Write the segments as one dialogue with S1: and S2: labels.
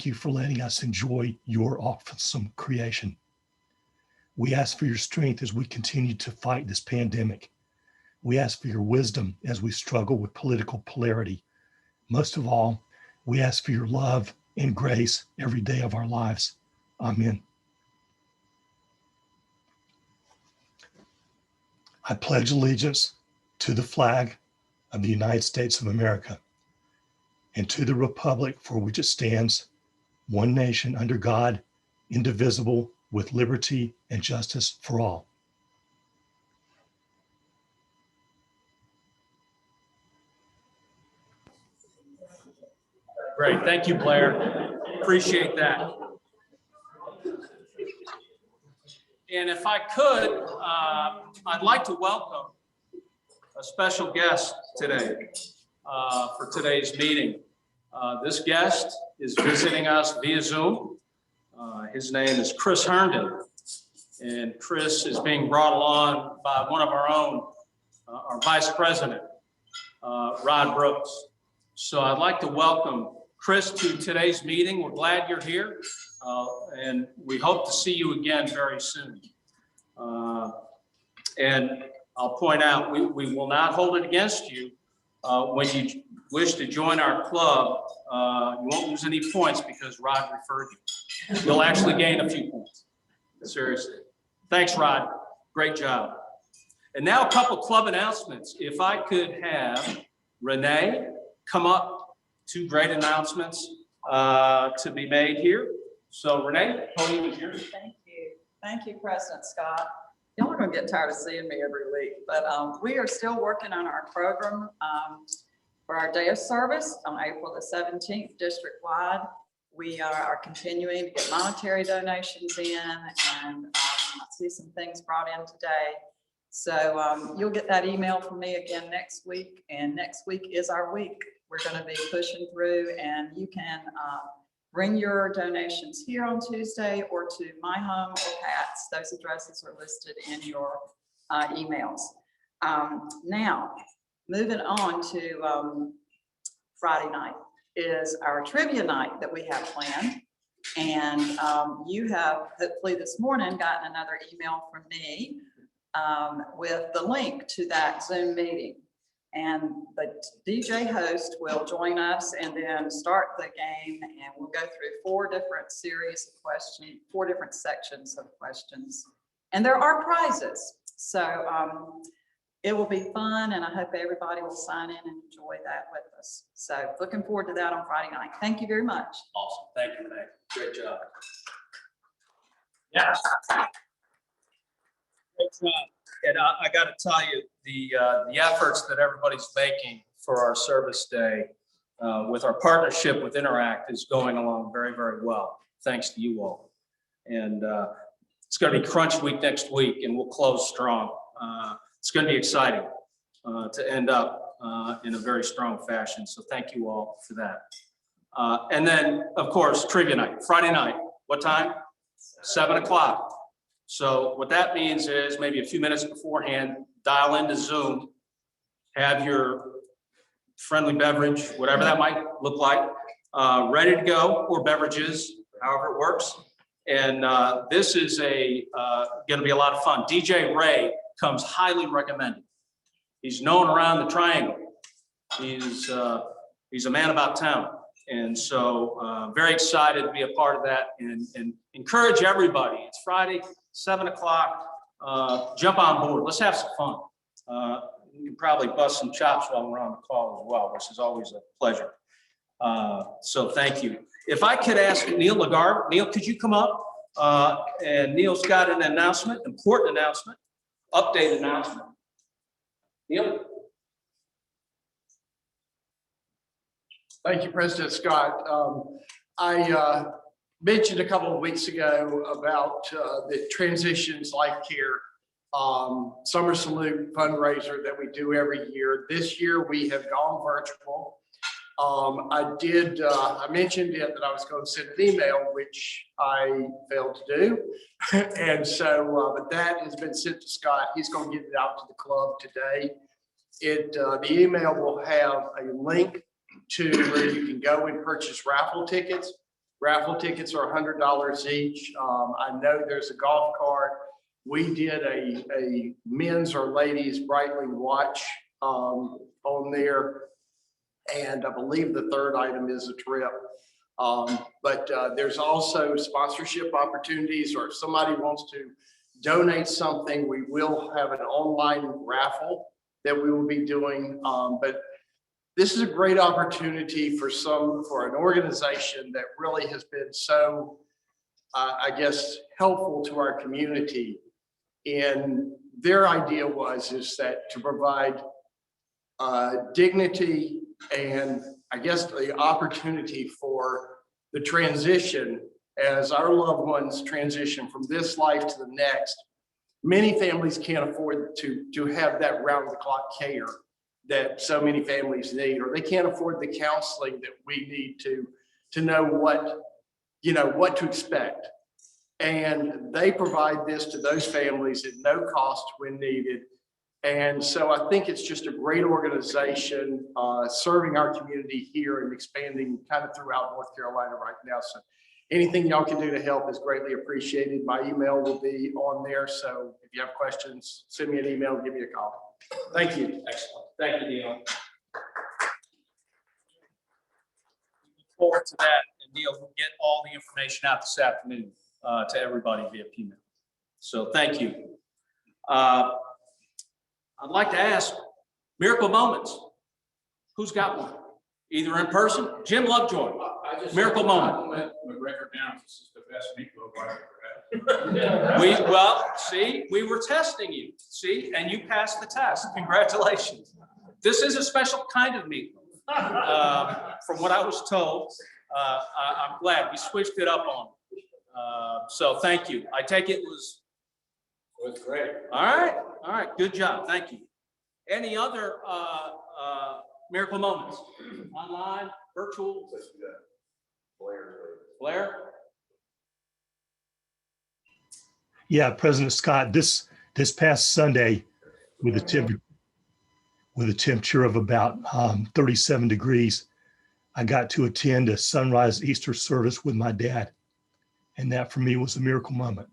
S1: you for letting us enjoy your awesome creation. We ask for your strength as we continue to fight this pandemic. We ask for your wisdom as we struggle with political polarity. Most of all, we ask for your love and grace every day of our lives. Amen. I pledge allegiance to the flag of the United States of America and to the republic for which it stands, one nation under God, indivisible, with liberty and justice for all.
S2: Great, thank you, Blair. Appreciate that. And if I could, I'd like to welcome a special guest today for today's meeting. This guest is visiting us via Zoom. His name is Chris Herndon, and Chris is being brought along by one of our own, our Vice President, Rod Brooks. So I'd like to welcome Chris to today's meeting. We're glad you're here, and we hope to see you again very soon. And I'll point out, we will not hold it against you. When you wish to join our club, you won't lose any points because Rod referred you. You'll actually gain a few points. Seriously. Thanks, Rod. Great job. And now a couple club announcements. If I could have Renee come up, two great announcements to be made here. So Renee, podium is yours.
S3: Thank you. Thank you, President Scott. Y'all are gonna get tired of seeing me every week, but we are still working on our program for our day of service on April the 17th, district-wide. We are continuing to get monetary donations in, and I see some things brought in today. So you'll get that email from me again next week, and next week is our week. We're gonna be pushing through, and you can bring your donations here on Tuesday or to my home or Pat's. Those addresses are listed in your emails. Now, moving on to Friday night is our trivia night that we have planned. And you have hopefully this morning gotten another email from me with the link to that Zoom meeting. And the DJ host will join us and then start the game, and we'll go through 4 different series of questions, 4 different sections of questions. And there are prizes. So it will be fun, and I hope everybody will sign in and enjoy that with us. So looking forward to that on Friday night. Thank you very much.
S2: Awesome. Thank you, Renee. Great job. Yes. Great job. And I got to tell you, the efforts that everybody's making for our service day with our partnership with Interact is going along very, very well, thanks to you all. And it's going to be crunch week next week, and we'll close strong. It's going to be exciting to end up in a very strong fashion. So thank you all for that. And then, of course, trivia night, Friday night. What time? 7 o'clock. So what that means is maybe a few minutes beforehand, dial into Zoom, have your friendly beverage, whatever that might look like, ready to go, or beverages, however it works. And this is going to be a lot of fun. DJ Ray comes highly recommended. He's known around the triangle. He's a man about town. And so very excited to be a part of that, and encourage everybody. It's Friday, 7 o'clock. Jump on board. Let's have some fun. You can probably bust some chops while we're on the call as well, which is always a pleasure. So thank you. If I could ask Neil Lagarde. Neil, could you come up? And Neil's got an announcement, important announcement, updated announcement. Neil?
S4: Thank you, President Scott. I mentioned a couple of weeks ago about the Transitions Life Care Summer Salute fundraiser that we do every year. This year we have gone virtual. I mentioned that I was going to send an email, which I failed to do. And so, but that has been sent to Scott. He's going to get it out to the club today. The email will have a link to where you can go and purchase raffle tickets. Raffle tickets are $100 each. I know there's a golf cart. We did a men's or ladies Breitling watch on there. And I believe the third item is a trip. But there's also sponsorship opportunities, or if somebody wants to donate something, we will have an online raffle that we will be doing. But this is a great opportunity for an organization that really has been so, I guess, helpful to our community. And their idea is that to provide dignity and I guess the opportunity for the transition as our loved ones transition from this life to the next. Many families can't afford to have that round the clock care that so many families need, or they can't afford the counseling that we need to know what to expect. And they provide this to those families at no cost when needed. And so I think it's just a great organization serving our community here and expanding kind of throughout North Carolina right now. So anything y'all can do to help is greatly appreciated. My email will be on there. So if you have questions, send me an email, give me a call. Thank you.
S2: Excellent. Thank you, Neil. Look forward to that. And Neil will get all the information out this afternoon to everybody via email. So thank you. I'd like to ask miracle moments. Who's got one? Either in person. Jim Lovejoy. Miracle moment.
S5: McGregor Downs. This is the best meatloaf I've ever had.
S2: Well, see, we were testing you. See, and you passed the test. Congratulations. This is a special kind of meatloaf. From what I was told, I'm glad we switched it up on. So thank you. I take it was.
S5: It was great.
S2: All right. All right. Good job. Thank you. Any other miracle moments? Online, virtual? Blair?
S1: Yeah, President Scott, this past Sunday with a temperature of about 37 degrees, I got to attend a sunrise Easter service with my dad. And that for me was a miracle moment.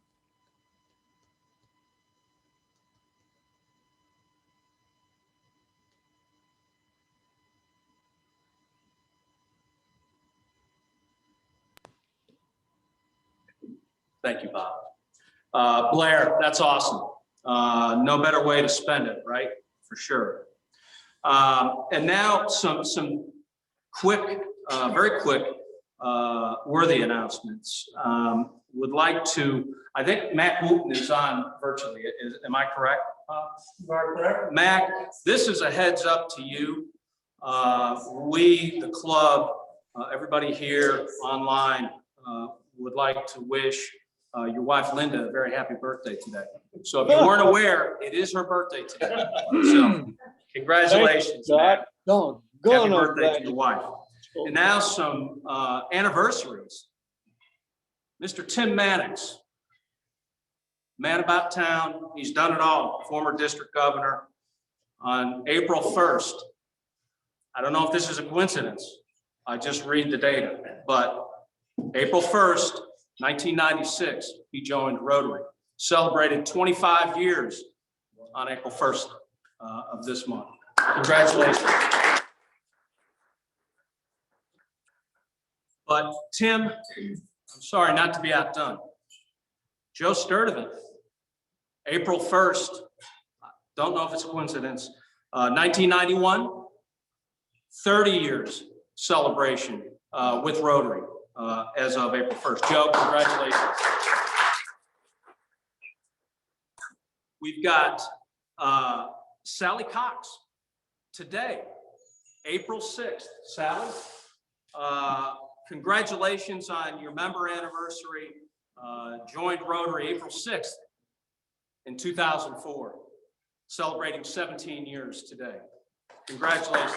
S2: Thank you, Bob. Blair, that's awesome. No better way to spend it, right? For sure. And now some quick, very quick, worthy announcements. Would like to, I think Mac Wooten is on virtually. Am I correct?
S5: Correct.
S2: Mac, this is a heads up to you. We, the club, everybody here online, would like to wish your wife Linda a very happy birthday today. So if you weren't aware, it is her birthday today. So congratulations, Mac. Happy birthday to your wife. And now some anniversaries. Mr. Tim Mannix, man about town. He's done it all. Former district governor. On April 1st, I don't know if this is a coincidence. I just read the data, but April 1st, 1996, he joined Rotary. Celebrated 25 years on April 1st of this month. Congratulations. But Tim, I'm sorry not to be outdone. Joe Sturdivant, April 1st, don't know if it's a coincidence, 1991, 30 years celebration with Rotary as of April 1st. Joe, congratulations. We've got Sally Cox today, April 6th. Sally, congratulations on your member anniversary. Joined Rotary April 6th in 2004, celebrating 17 years today. Congratulations.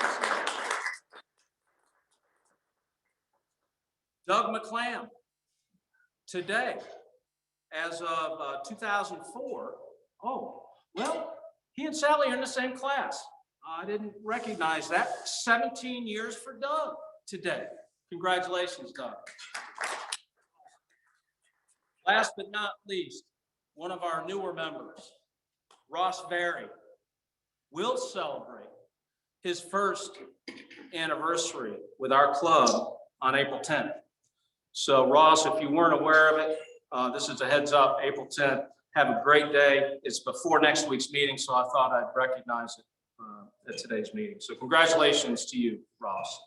S2: Doug McClam, today, as of 2004. Oh, well, he and Sally are in the same class. I didn't recognize that. 17 years for Doug today. Congratulations, Doug. Last but not least, one of our newer members, Ross Berry, will celebrate his first anniversary with our club on April 10th. So Ross, if you weren't aware of it, this is a heads up, April 10th. Have a great day. It's before next week's meeting, so I thought I'd recognize it at today's meeting. So congratulations to you, Ross.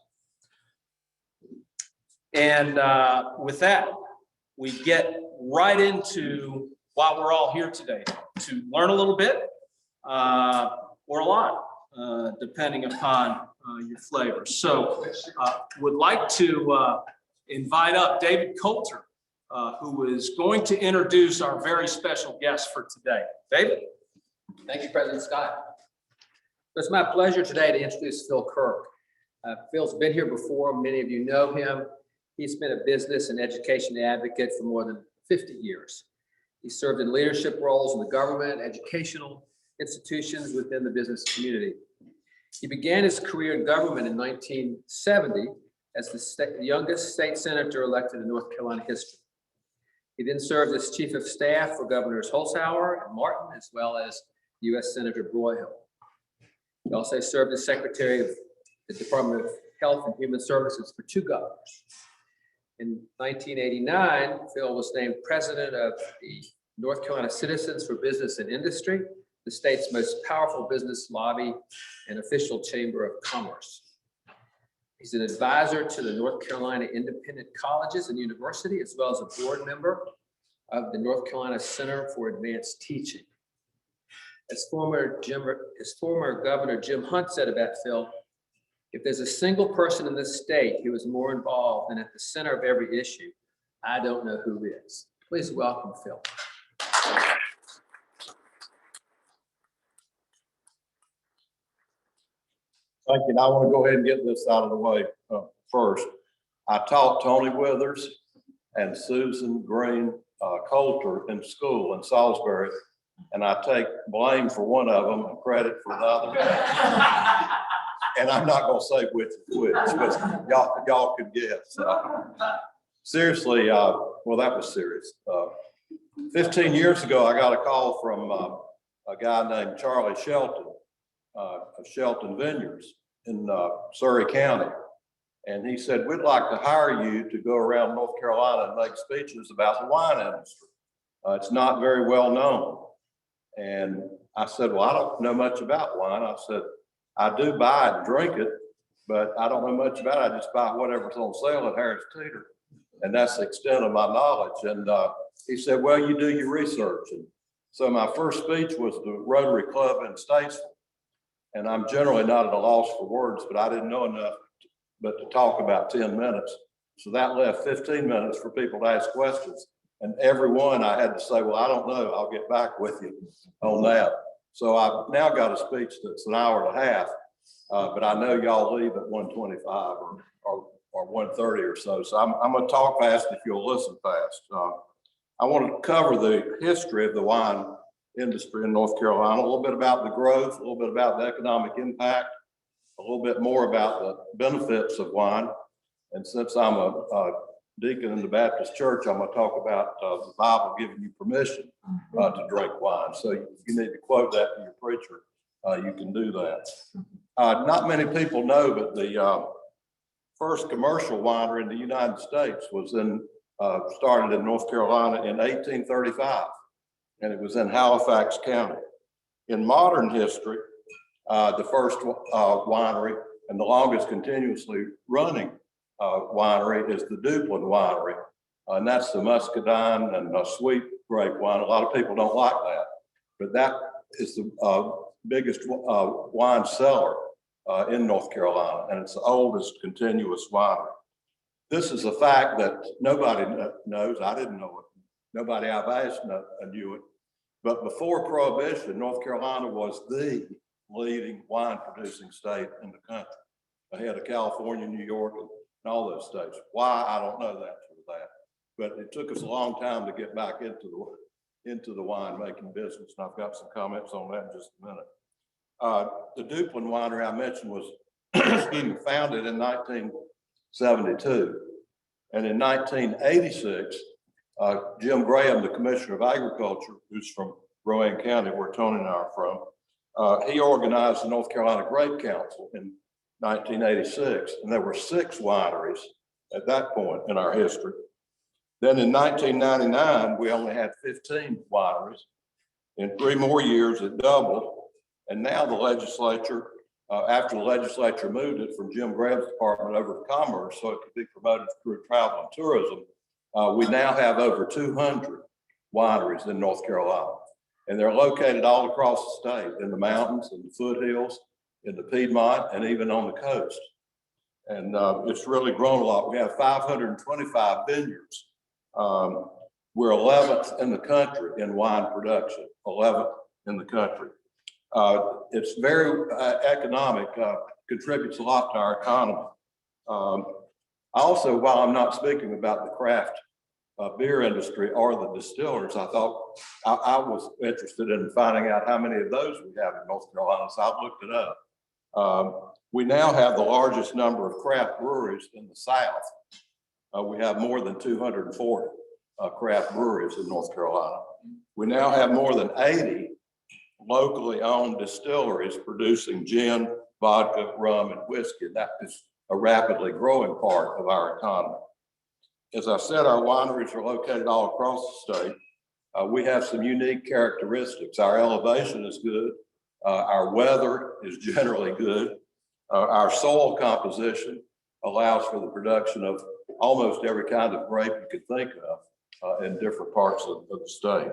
S2: And with that, we get right into why we're all here today, to learn a little bit or a lot, depending upon your flavor. So would like to invite up David Coulter, who is going to introduce our very special guest for today. David?
S6: Thank you, President Scott. It's my pleasure today to introduce Phil Kirk. Phil's been here before. Many of you know him. He's been a business and education advocate for more than 50 years. He served in leadership roles in the government, educational institutions within the business community. He began his career in government in 1970 as the youngest state senator elected in North Carolina history. He then served as chief of staff for Governors Holshouser and Martin, as well as U.S. Senator Broyhill. He also served as secretary of the Department of Health and Human Services for 2 governors. In 1989, Phil was named president of the North Carolina Citizens for Business and Industry, the state's most powerful business lobby and official chamber of commerce. He's an advisor to the North Carolina Independent Colleges and University, as well as a board member of the North Carolina Center for Advanced Teaching. As former Governor Jim Hunt said about Phil, if there's a single person in this state who is more involved and at the center of every issue, I don't know who is. Please welcome Phil.
S7: Thank you. And I want to go ahead and get this out of the way first. I taught Tony Withers and Susan Green Coulter in school in Salisbury, and I take blame for one of them and credit for the other. And I'm not going to say which is which, because y'all could guess. Seriously, well, that was serious. 15 years ago, I got a call from a guy named Charlie Shelton of Shelton Vineyards in Surrey County. And he said, we'd like to hire you to go around North Carolina and make speeches about the wine industry. It's not very well known. And I said, well, I don't know much about wine. I said, I do buy it and drink it, but I don't know much about it. I just buy whatever's on sale at Harris Teeter. And that's the extent of my knowledge. And he said, well, you do your research. And so my first speech was the Rotary Club in Statesville. And I'm generally not at a loss for words, but I didn't know enough but to talk about 10 minutes. So that left 15 minutes for people to ask questions. And every one I had to say, well, I don't know, I'll get back with you on that. So I've now got a speech that's an hour and a half, but I know y'all leave at 1:25 or 1:30 or so. So I'm gonna talk fast if you'll listen fast. I want to cover the history of the wine industry in North Carolina, a little bit about the growth, a little bit about the economic impact, a little bit more about the benefits of wine. And since I'm a deacon in the Baptist church, I'm going to talk about the Bible giving you permission to drink wine. So if you need to quote that to your preacher, you can do that. Not many people know, but the first commercial winery in the United States was started in North Carolina in 1835, and it was in Halifax County. In modern history, the first winery and the longest continuously running winery is the Duplin Winery, and that's the muscadine and sweet grape wine. A lot of people don't like that, but that is the biggest wine seller in North Carolina, and it's the oldest continuous winery. This is a fact that nobody knows. I didn't know it. Nobody I've asked knew it. But before Prohibition, North Carolina was the leading wine producing state in the country, ahead of California, New York, and all those states. Why? I don't know that for that. But it took us a long time to get back into the wine making business. And I've got some comments on that in just a minute. The Duplin Winery I mentioned was founded in 1972. And in 1986, Jim Graham, the Commissioner of Agriculture, who's from Rowan County, where Tony and I are from, he organized the North Carolina Grape Council in 1986, and there were 6 wineries at that point in our history. Then in 1999, we only had 15 wineries. In 3 more years, it doubled. And now the legislature, after the legislature moved it from Jim Graham's department over to Commerce so it could be promoted through travel and tourism, we now have over 200 wineries in North Carolina. And they're located all across the state, in the mountains, in the foothills, in the Piedmont, and even on the coast. And it's really grown a lot. We have 525 vineyards. We're 11th in the country in wine production, 11th in the country. It's very economic, contributes a lot to our economy. Also, while I'm not speaking about the craft beer industry or the distillers, I thought I was interested in finding out how many of those we have in North Carolina, so I looked it up. We now have the largest number of craft breweries in the South. We have more than 240 craft breweries in North Carolina. We now have more than 80 locally owned distilleries producing gin, vodka, rum, and whiskey. And that is a rapidly growing part of our economy. As I said, our wineries are located all across the state. We have some unique characteristics. Our elevation is good. Our weather is generally good. Our soil composition allows for the production of almost every kind of grape you could think of in different parts of the state.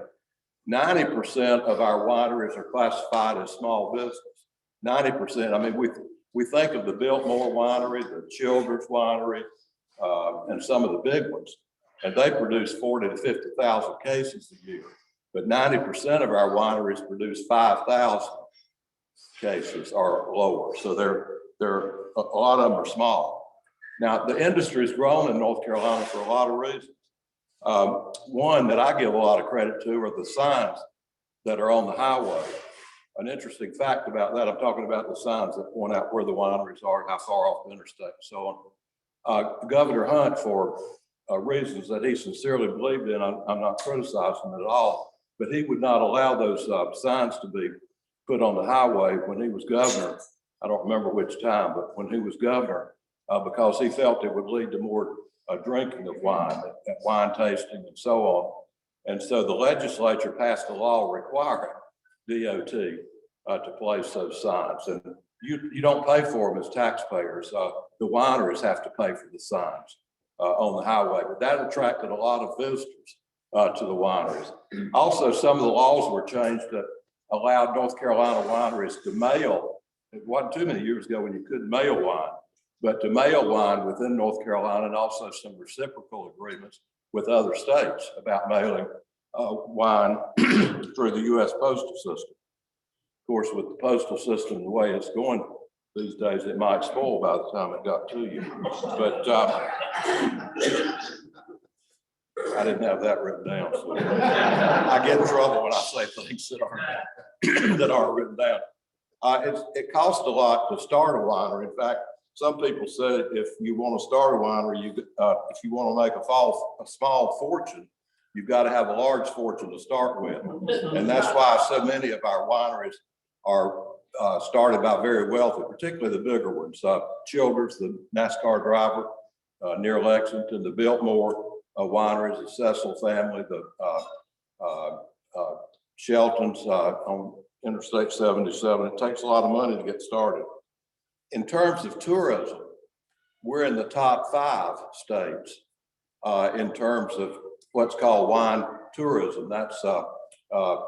S7: 90% of our wineries are classified as small business. 90%, I mean, we think of the Biltmore Winery, the Childers Winery, and some of the big ones, and they produce 40 to 50,000 cases a year. But 90% of our wineries produce 5,000 cases or lower. So a lot of them are small. Now, the industry's grown in North Carolina for a lot of reasons. One that I give a lot of credit to are the signs that are on the highway. An interesting fact about that, I'm talking about the signs that point out where the wineries are, how far off the interstate and so on. Governor Hunt, for reasons that he sincerely believed in, I'm not criticizing it at all, but he would not allow those signs to be put on the highway when he was governor. I don't remember which time, but when he was governor, because he felt it would lead to more drinking of wine, wine tasting and so on. And so the legislature passed a law requiring DOT to place those signs. And you don't pay for them as taxpayers. The wineries have to pay for the signs on the highway, but that attracted a lot of visitors to the wineries. Also, some of the laws were changed that allowed North Carolina wineries to mail. It wasn't too many years ago when you couldn't mail wine, but to mail wine within North Carolina, and also some reciprocal agreements with other states about mailing wine through the U.S. postal system. Of course, with the postal system, the way it's going these days, it might spoil by the time it got to you. But I didn't have that written down. So I get in trouble when I say things that aren't written down. It costs a lot to start a winery. In fact, some people said if you want to start a winery, if you want to make a small fortune, you've got to have a large fortune to start with. And that's why so many of our wineries are started by very wealthy, particularly the bigger ones. Childers, the NASCAR driver near Lexington, the Biltmore wineries, the Cecil family, the Sheltons on Interstate 77. It takes a lot of money to get started. In terms of tourism, we're in the top 5 states in terms of what's called wine tourism. That's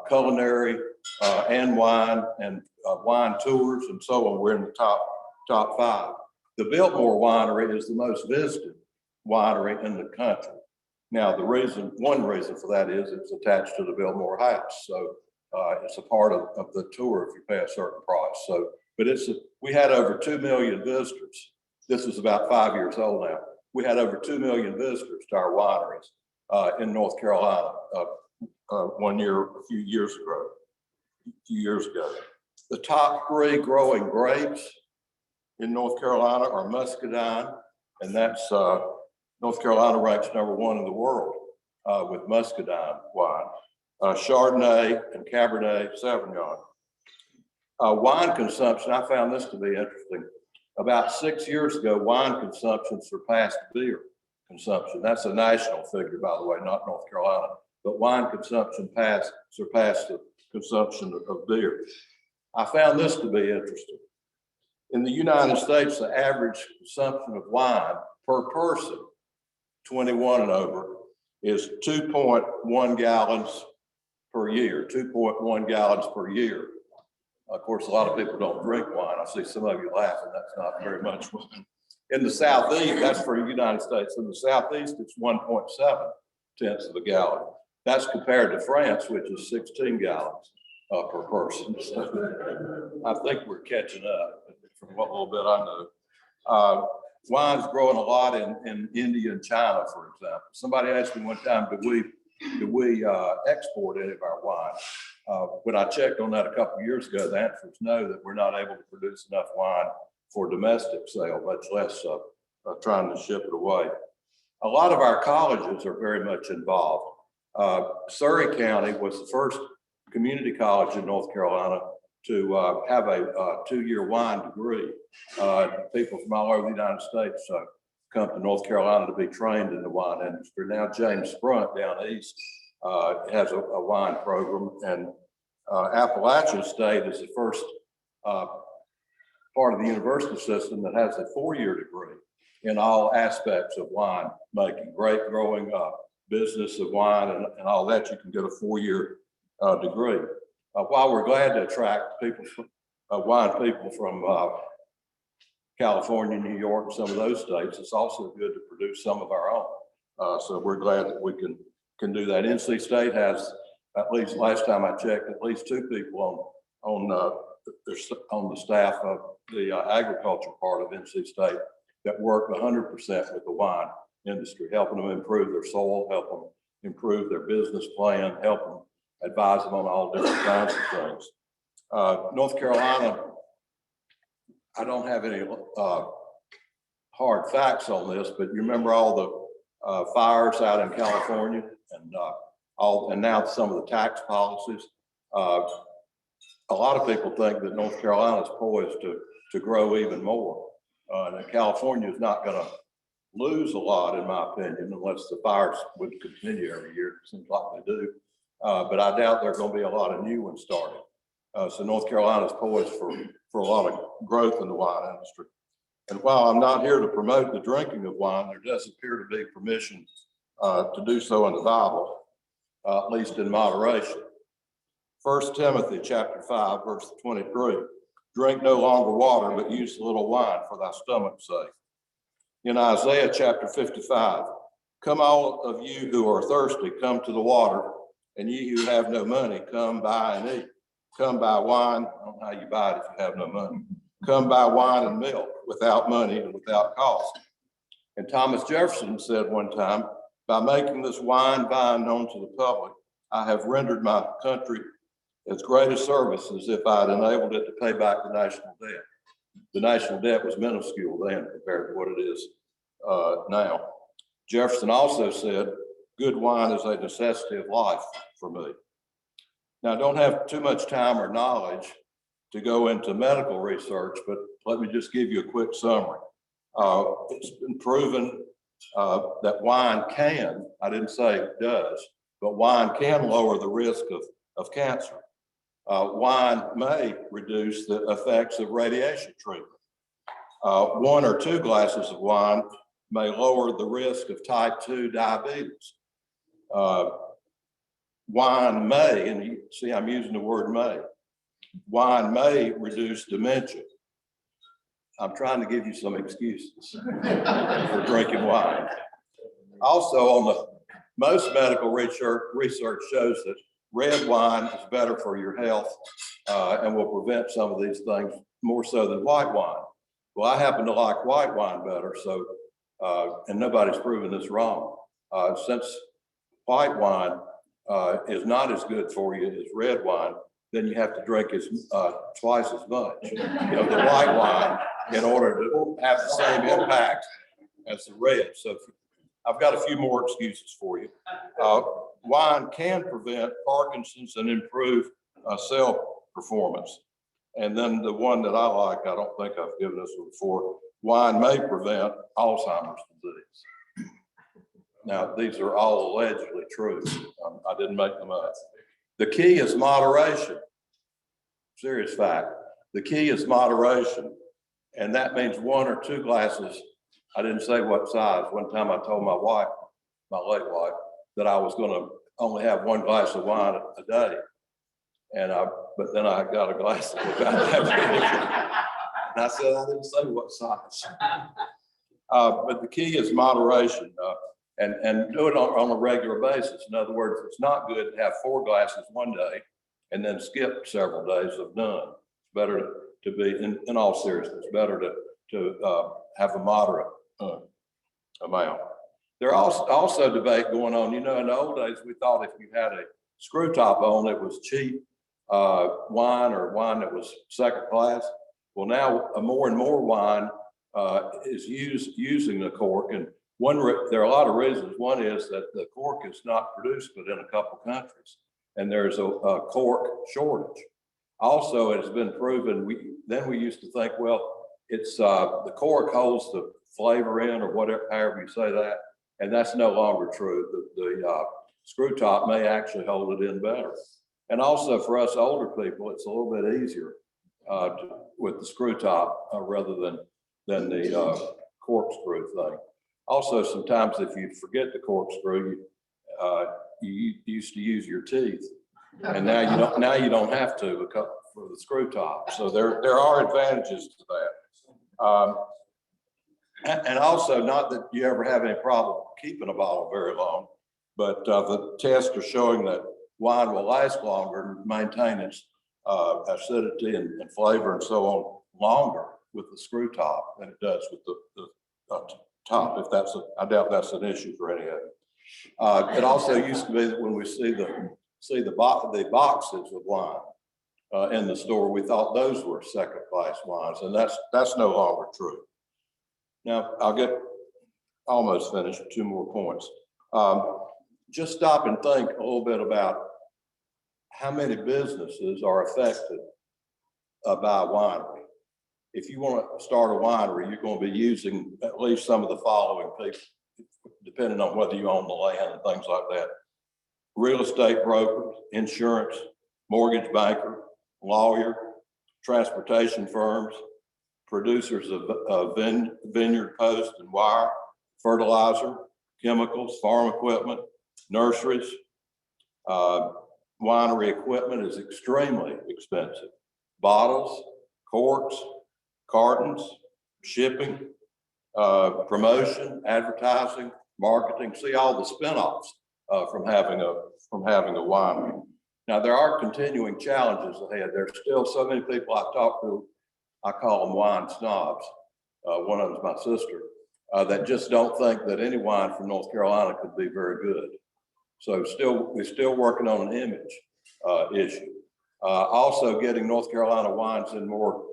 S7: culinary and wine and wine tours and so on. We're in the top 5. The Biltmore Winery is the most visited winery in the country. Now, one reason for that is it's attached to the Biltmore House. So it's a part of the tour if you pay a certain price. So, but we had over 2 million visitors. This is about 5 years old now. We had over 2 million visitors to our wineries in North Carolina a few years ago. The top 3 growing grapes in North Carolina are muscadine, and that's North Carolina ranks #1 in the world with muscadine wine, Chardonnay and Cabernet Sauvignon. Wine consumption, I found this to be interesting. About 6 years ago, wine consumption surpassed beer consumption. That's a national figure, by the way, not North Carolina, but wine consumption surpassed the consumption of beer. I found this to be interesting. In the United States, the average consumption of wine per person, 21 and over, is 2.1 gallons per year, 2.1 gallons per year. Of course, a lot of people don't drink wine. I see some of you laughing. That's not very much wine. In the Southeast, that's for the United States. In the Southeast, it's 1.7 tenths of a gallon. That's compared to France, which is 16 gallons per person. So I think we're catching up from what little bit I know. Wine's growing a lot in India and China, for example. Somebody asked me one time, do we export any of our wine? When I checked on that a couple of years ago, the answer is no, that we're not able to produce enough wine for domestic sale, much less trying to ship it away. A lot of our colleges are very much involved. Surrey County was the first community college in North Carolina to have a 2-year wine degree. People from all over the United States come to North Carolina to be trained in the wine industry. Now James Sprunt down east has a wine program, and Appalachian State is the first part of the university system that has a 4-year degree in all aspects of wine making, grape growing, business of wine and all that. You can get a 4-year degree. While we're glad to attract people, wine people from California, New York, and some of those states, it's also good to produce some of our own. So we're glad that we can do that. NC State has, at least last time I checked, at least 2 people on the staff of the agriculture part of NC State that work 100% with the wine industry, helping them improve their soil, help them improve their business plan, help them advise them on all different kinds of things. North Carolina, I don't have any hard facts on this, but you remember all the fires out in California and now some of the tax policies. A lot of people think that North Carolina is poised to grow even more. And California is not going to lose a lot, in my opinion, unless the fires would continue every year. It seems like they do. But I doubt there are going to be a lot of new ones started. So North Carolina is poised for a lot of growth in the wine industry. And while I'm not here to promote the drinking of wine, there does appear to be permission to do so in the Bible, at least in moderation. 1 Timothy chapter 5, verse 23, drink no longer water, but use a little wine for thy stomach's sake. In Isaiah chapter 55, come all of you who are thirsty, come to the water, and ye who have no money, come buy and eat. Come buy wine. I don't know how you buy it if you have no money. Come buy wine and milk without money and without cost. And Thomas Jefferson said one time, by making this wine known to the public, I have rendered my country as great a service as if I had enabled it to pay back the national debt. The national debt was minuscule then compared to what it is now. Jefferson also said, good wine is a necessity of life for me. Now, I don't have too much time or knowledge to go into medical research, but let me just give you a quick summary. It's been proven that wine can, I didn't say it does, but wine can lower the risk of cancer. Wine may reduce the effects of radiation treatment. 1 or 2 glasses of wine may lower the risk of type 2 diabetes. Wine may, and you see I'm using the word may, wine may reduce dementia. I'm trying to give you some excuses for drinking wine. Also, most medical research shows that red wine is better for your health and will prevent some of these things more so than white wine. Well, I happen to like white wine better, so, and nobody's proven this wrong. Since white wine is not as good for you as red wine, then you have to drink twice as much of the white wine in order to have the same impact as the red. So I've got a few more excuses for you. Wine can prevent Parkinson's and improve cell performance. And then the one that I like, I don't think I've given this one before, wine may prevent Alzheimer's disease. Now, these are all allegedly true. I didn't make them up. The key is moderation. Serious fact. The key is moderation. And that means 1 or 2 glasses. I didn't say what size. One time I told my wife, my late wife, that I was going to only have 1 glass of wine a day. But then I got a glass of wine. And I said, I didn't say what size. But the key is moderation and do it on a regular basis. In other words, it's not good to have 4 glasses one day and then skip several days of none. It's better to be, in all seriousness, better to have a moderate amount. There's also debate going on. You know, in the old days, we thought if you had a screw top on, it was cheap wine or wine that was second class. Well, now more and more wine is using the cork, and there are a lot of reasons. One is that the cork is not produced but in a couple countries, and there's a cork shortage. Also, it has been proven. We used to think, well, it's the cork holds the flavor in, or whatever, however you say that, and that's no longer true. The screw top may actually hold it in better. And also for us older people, it's a little bit easier with the screw top rather than the corkscrew thing. Also, sometimes if you forget the corkscrew, you used to use your teeth, and now you don't. Now you don't have to for the screw top. So there are advantages to that. And also, not that you ever have any problem keeping a bottle very long, but the tests are showing that wine will last longer and maintain its acidity and flavor and so on longer with the screw top than it does with the top. If I doubt that's an issue for any of it. It also used to be that when we see the boxes of wine in the store, we thought those were second class wines, and that's no longer true. Now, I'll get almost finished, 2 more points. Just stop and think a little bit about how many businesses are affected by a winery. If you want to start a winery, you're going to be using at least some of the following people, depending on whether you own the land and things like that. Real estate brokers, insurance, mortgage banker, lawyer, transportation firms, producers of vineyard post and wire, fertilizer, chemicals, farm equipment, nurseries. Winery equipment is extremely expensive. Bottles, corks, cartons, shipping, promotion, advertising, marketing. See all the spinoffs from having a winery. Now, there are continuing challenges ahead. There's still so many people I talk to, I call them wine snobs. One of them is my sister, that just don't think that any wine from North Carolina could be very good. So we're still working on an image issue. Also getting North Carolina wines in more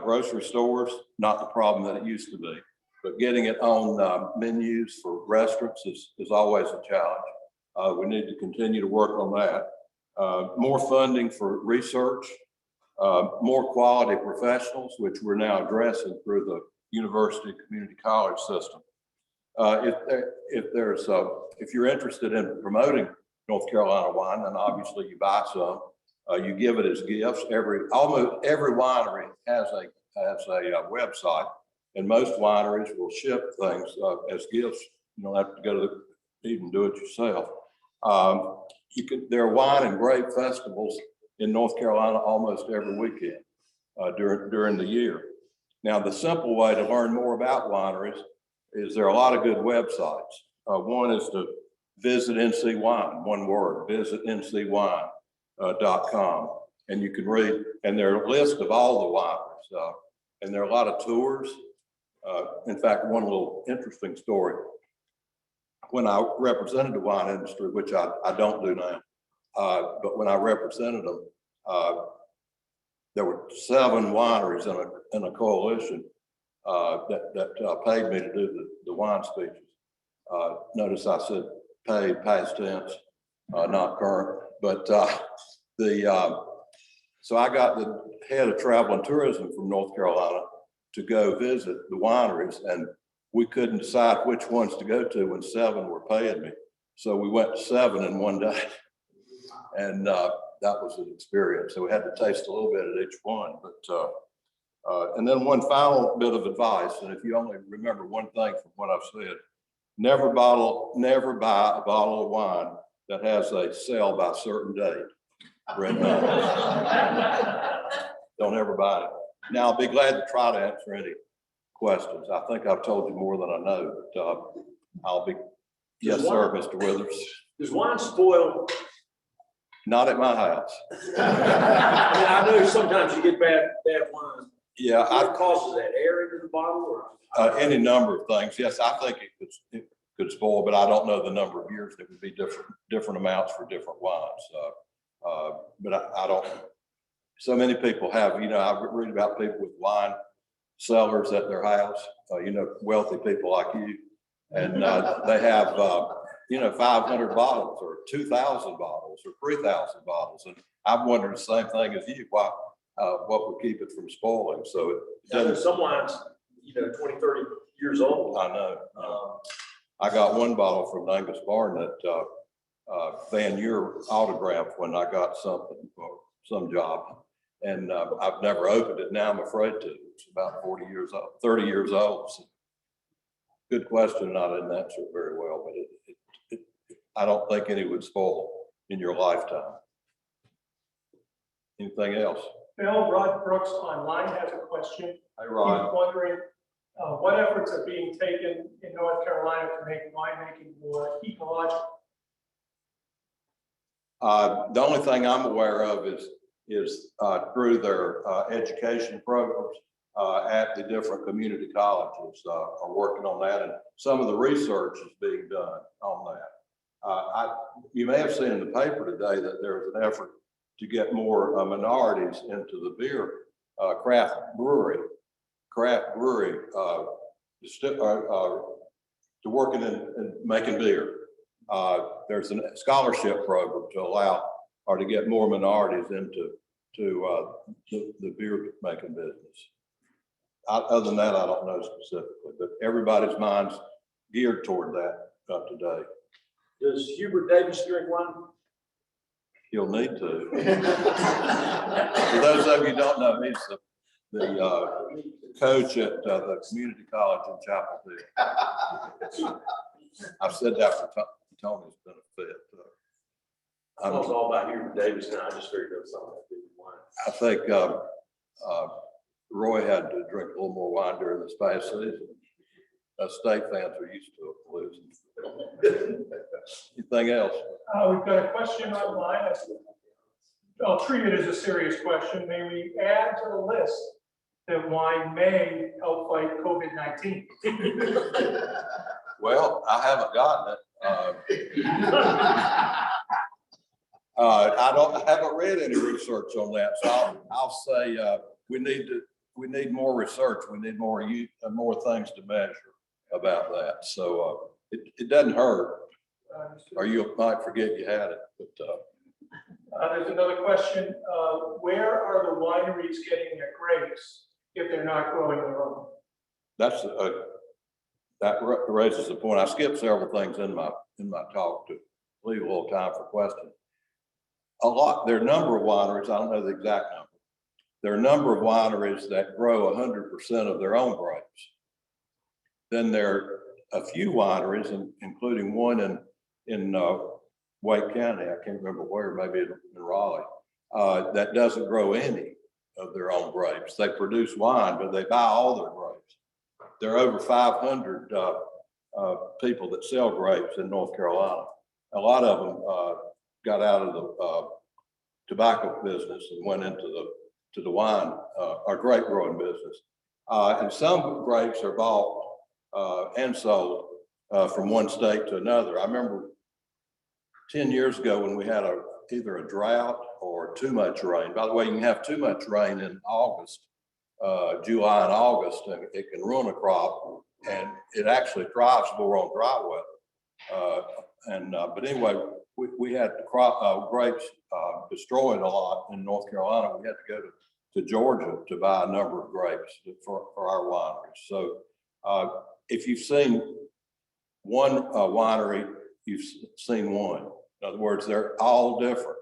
S7: grocery stores, not the problem that it used to be, but getting it on menus for restaurants is always a challenge. We need to continue to work on that. More funding for research, more quality professionals, which we're now addressing through the university community college system. If you're interested in promoting North Carolina wine, then obviously you buy some. You give it as gifts. Almost every winery has a website, and most wineries will ship things as gifts. You don't have to go to even do it yourself. There are wine and grape festivals in North Carolina almost every weekend during the year. Now, the simple way to learn more about wineries is there are a lot of good websites. One is to visit NC Wine, one word, visit ncwine.com. And you can read, and there are a list of all the wineries. And there are a lot of tours. In fact, one little interesting story. When I represented the wine industry, which I don't do now, but when I represented them, there were 7 wineries in a coalition that paid me to do the wine speeches. Notice I said paid past tense, not current, but so I got the head of travel and tourism from North Carolina to go visit the wineries, and we couldn't decide which ones to go to when 7 were paying me. So we went to 7 in one day, and that was an experience. So we had to taste a little bit at each one, but and then one final bit of advice, and if you only remember one thing from what I've said, never buy a bottle of wine that has a sell by a certain date. Written on it. Don't ever buy it. Now, I'll be glad to try to answer any questions. I think I've told you more than I know, but I'll be, yes, sir, Mr. Withers.
S8: Does wine spoil?
S7: Not at my house.
S8: I mean, I know sometimes you get bad wine.
S7: Yeah,
S8: What causes that? Air into the bottle or?
S7: any number of things. Yes, I think it could spoil, but I don't know the number of years. It would be different amounts for different wines. But I don't. So many people have, you know, I read about people with wine cellars at their house, you know, wealthy people like you, and they have, you know, 500 bottles or 2,000 bottles or 3,000 bottles. And I've wondered the same thing as you, why, what would keep it from spoiling. So it doesn't.
S8: Some wines, you know, 20, 30 years old.
S7: I know. I got one bottle from Angus Barn that Van Muir autographed when I got something for some job. And I've never opened it. Now I'm afraid to. It's about 40 years old, 30 years old. So good question. I didn't answer it very well, but I don't think any would spoil in your lifetime. Anything else?
S9: Bill, Rod Brooks online has a question.
S7: Hey, Rod.
S9: He's wondering what efforts are being taken in North Carolina to make winemaking more ecological?
S7: The only thing I'm aware of is through their education programs at the different community colleges are working on that, and some of the research is being done on that. You may have seen in the paper today that there's an effort to get more minorities into the beer craft brewery to working in making beer. There's a scholarship program to allow or to get more minorities into the beer making business. Other than that, I don't know specifically, but everybody's mind's geared toward that today.
S8: Does Hubert Davis drink wine?
S7: You'll need to. For those of you who don't know, he's the coach at the community college in Chapel Hill. I've said that for Tony's benefit.
S8: I was all about Hubert Davis, and I just figured it was something to do with wine.
S7: I think Roy had to drink a little more wine during this past season. State fans are used to it losing. Anything else?
S9: We've got a question online. I'll treat it as a serious question. May we add to the list that wine may help fight COVID-19?
S7: Well, I haven't gotten it. I haven't read any research on that, so I'll say we need more research. We need more things to measure about that. So it doesn't hurt, or you might forget you had it. But
S9: there's another question. Where are the wineries getting their grapes if they're not growing their own?
S7: That raises the point. I skipped several things in my talk to leave a little time for questions. There are a number of wineries, I don't know the exact number. There are a number of wineries that grow 100% of their own grapes. Then there are a few wineries, including one in Wake County, I can't remember where, maybe in Raleigh, that doesn't grow any of their own grapes. They produce wine, but they buy all their grapes. There are over 500 people that sell grapes in North Carolina. A lot of them got out of the tobacco business and went into the wine or grape growing business. And some grapes are bought and sold from one state to another. I remember 10 years ago when we had either a drought or too much rain. By the way, you can have too much rain in August, July and August, and it can ruin a crop, and it actually thrives more on dry weather. But anyway, we had grapes destroyed a lot in North Carolina. We had to go to Georgia to buy a number of grapes for our wineries. So if you've seen one winery, you've seen one. In other words, they're all different.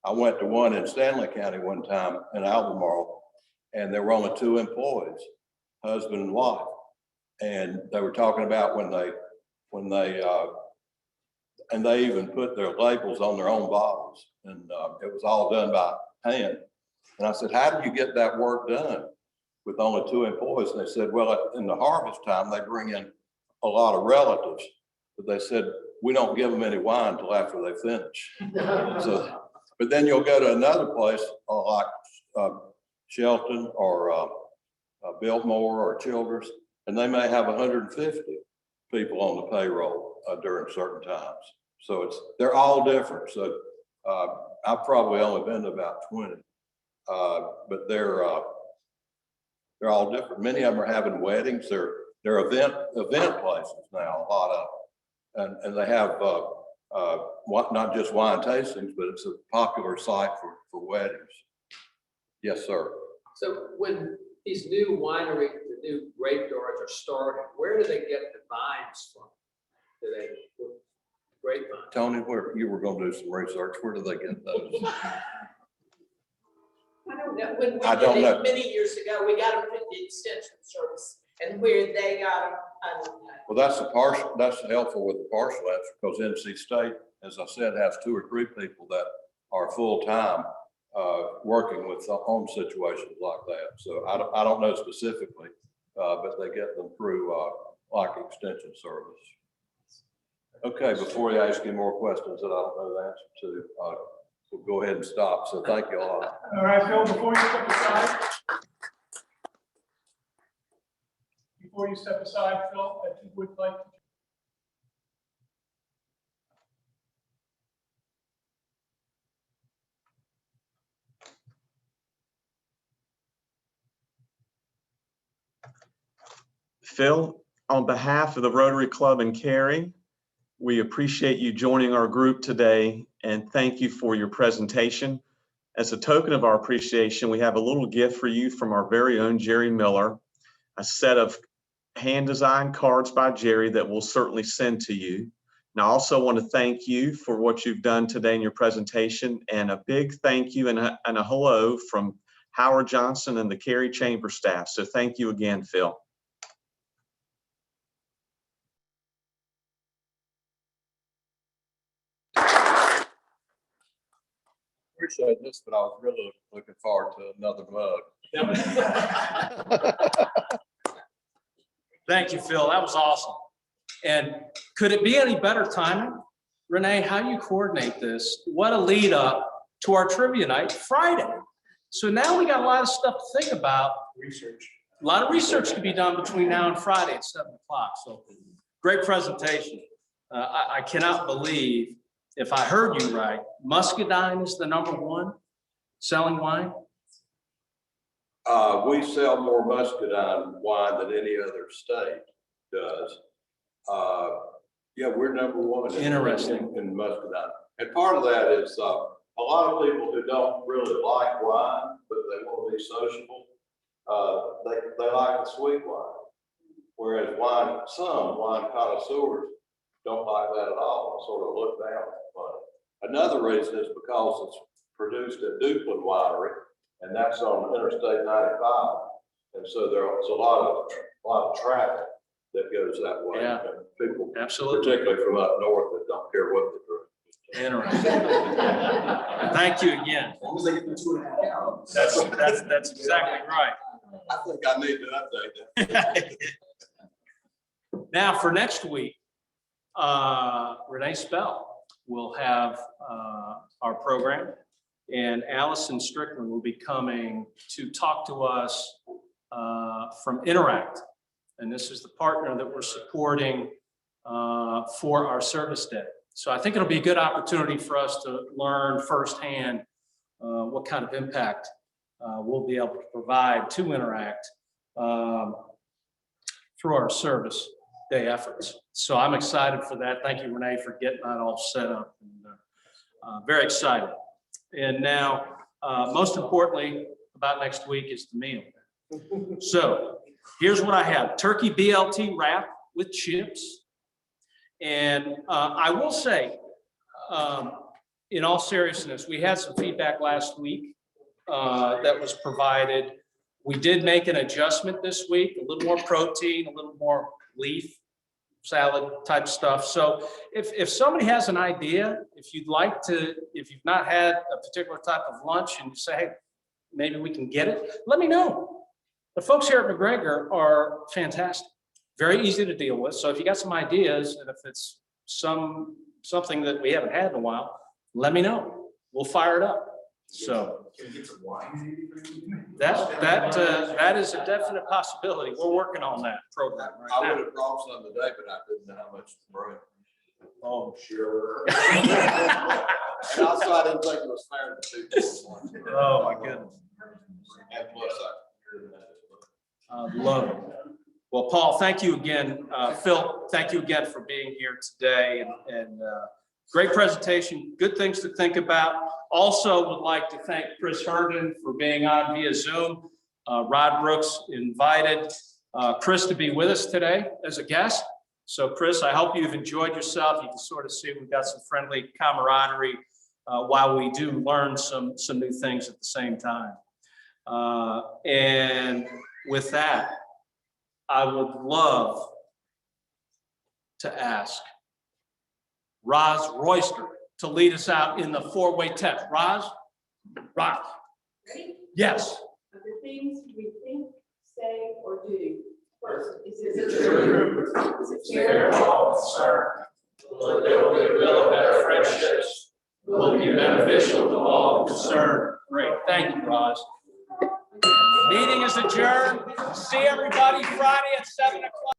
S7: I went to one in Stanley County one time in Albemarle, and there were only 2 employees, husband and wife. And they were talking about when they even put their labels on their own bottles, and it was all done by hand. And I said, how do you get that work done with only 2 employees? And they said, well, in the harvest time, they bring in a lot of relatives, but they said, we don't give them any wine until after they finish. So, but then you'll go to another place like Shelton or Biltmore or Childress, and they may have 150 people on the payroll during certain times. So they're all different. So I've probably only been to about 20, but they're all different. Many of them are having weddings. They're event places now, a lot of them, and they have not just wine tastings, but it's a popular site for weddings. Yes, sir.
S6: So when these new wineries, the new grape yards are starting, where do they get the vines from? Do they grapevine?
S7: Tony, where you were going to do some research, where do they get those?
S10: I don't know. When we
S7: I don't
S10: did
S7: know.
S10: it many years ago, we got them from the extension service, and where they got them, I don't know.
S7: Well, that's helpful with the partial answer, because NC State, as I said, has 2 or 3 people that are full-time working with home situations like that. So I don't know specifically, but they get them through like extension service. Okay, before you ask any more questions that I don't know the answer to, we'll go ahead and stop. So thank you all.
S9: All right, Phil, before you step aside, Phil, I think would like to.
S11: Phil, on behalf of the Rotary Club in Cary, we appreciate you joining our group today and thank you for your presentation. As a token of our appreciation, we have a little gift for you from our very own Jerry Miller, a set of hand-designed cards by Jerry that we'll certainly send to you. And I also want to thank you for what you've done today in your presentation, and a big thank you and a hello from Howard Johnson and the Cary Chamber staff. So thank you again, Phil.
S7: Appreciate this, but I was really looking forward to another mug.
S2: Thank you, Phil. That was awesome. And could it be any better timing? Renee, how you coordinate this? What a lead up to our trivia night Friday. So now we got a lot of stuff to think about.
S9: Research.
S2: A lot of research to be done between now and Friday at 7 o'clock. So great presentation. I cannot believe, if I heard you right, Muscadine is the #1 selling wine.
S7: We sell more Muscadine wine than any other state does. Yeah, we're #1 in Muscadine. And part of that is a lot of people who don't really like wine, but they want to be sociable, they like the sweet wine. Whereas some wine connoisseurs don't like that at all, sort of look down on it. Another reason is because it's produced at Duplin Winery, and that's on Interstate 95. And so there's a lot of traffic that goes that way.
S2: Yeah.
S7: And people,
S2: Absolutely.
S7: particularly from up north, that don't care what they drink.
S2: Interesting. Thank you again. That's exactly right.
S7: I think I need to update that.
S2: Now for next week, Renee Spell will have our program, and Allison Strickland will be coming to talk to us from Interact. And this is the partner that we're supporting for our service day. So I think it'll be a good opportunity for us to learn firsthand what kind of impact we'll be able to provide to Interact through our service. Day efforts. So I'm excited for that. Thank you, Renee, for getting that all set up. And, very excited. And now, most importantly, about next week is the meal. So here's what I have: turkey BLT wrap with chips. And I will say, in all seriousness, we had some feedback last week that was provided. We did make an adjustment this week, a little more protein, a little more leaf salad type stuff. So if somebody has an idea, if you'd like to, if you've not had a particular type of lunch and you say, hey, maybe we can get it, let me know. The folks here at McGregor are fantastic, very easy to deal with. So if you got some ideas, and if it's something that we haven't had in a while, let me know. We'll fire it up. So that is a definite possibility. We're working on that program right
S7: I
S2: now.
S7: would have brought some today, but I didn't know how much to bring.
S2: Oh, sure.
S7: And also, I didn't think it was fair to do this one.
S2: Oh, my goodness.
S7: And plus,
S2: I love it. Well, Paul, thank you again. Phil, thank you again for being here today, and great presentation, good things to think about. Also would like to thank Chris Herndon for being on via Zoom. Rod Brooks invited Chris to be with us today as a guest. So Chris, I hope you've enjoyed yourself. You can sort of see we've got some friendly camaraderie while we do learn some new things at the same time. And with that, I would love to ask Roz Royster to lead us out in the four-way test. Roz?
S10: Ready?
S2: Yes.
S10: Of the things we think, say, or do. First, is it true? Is it fair to all concerned?
S2: Will it build goodwill and better friendships? Will it be beneficial to all concerned? Great. Thank you, Roz. Meeting is adjourned. See everybody Friday at 7 o'clock.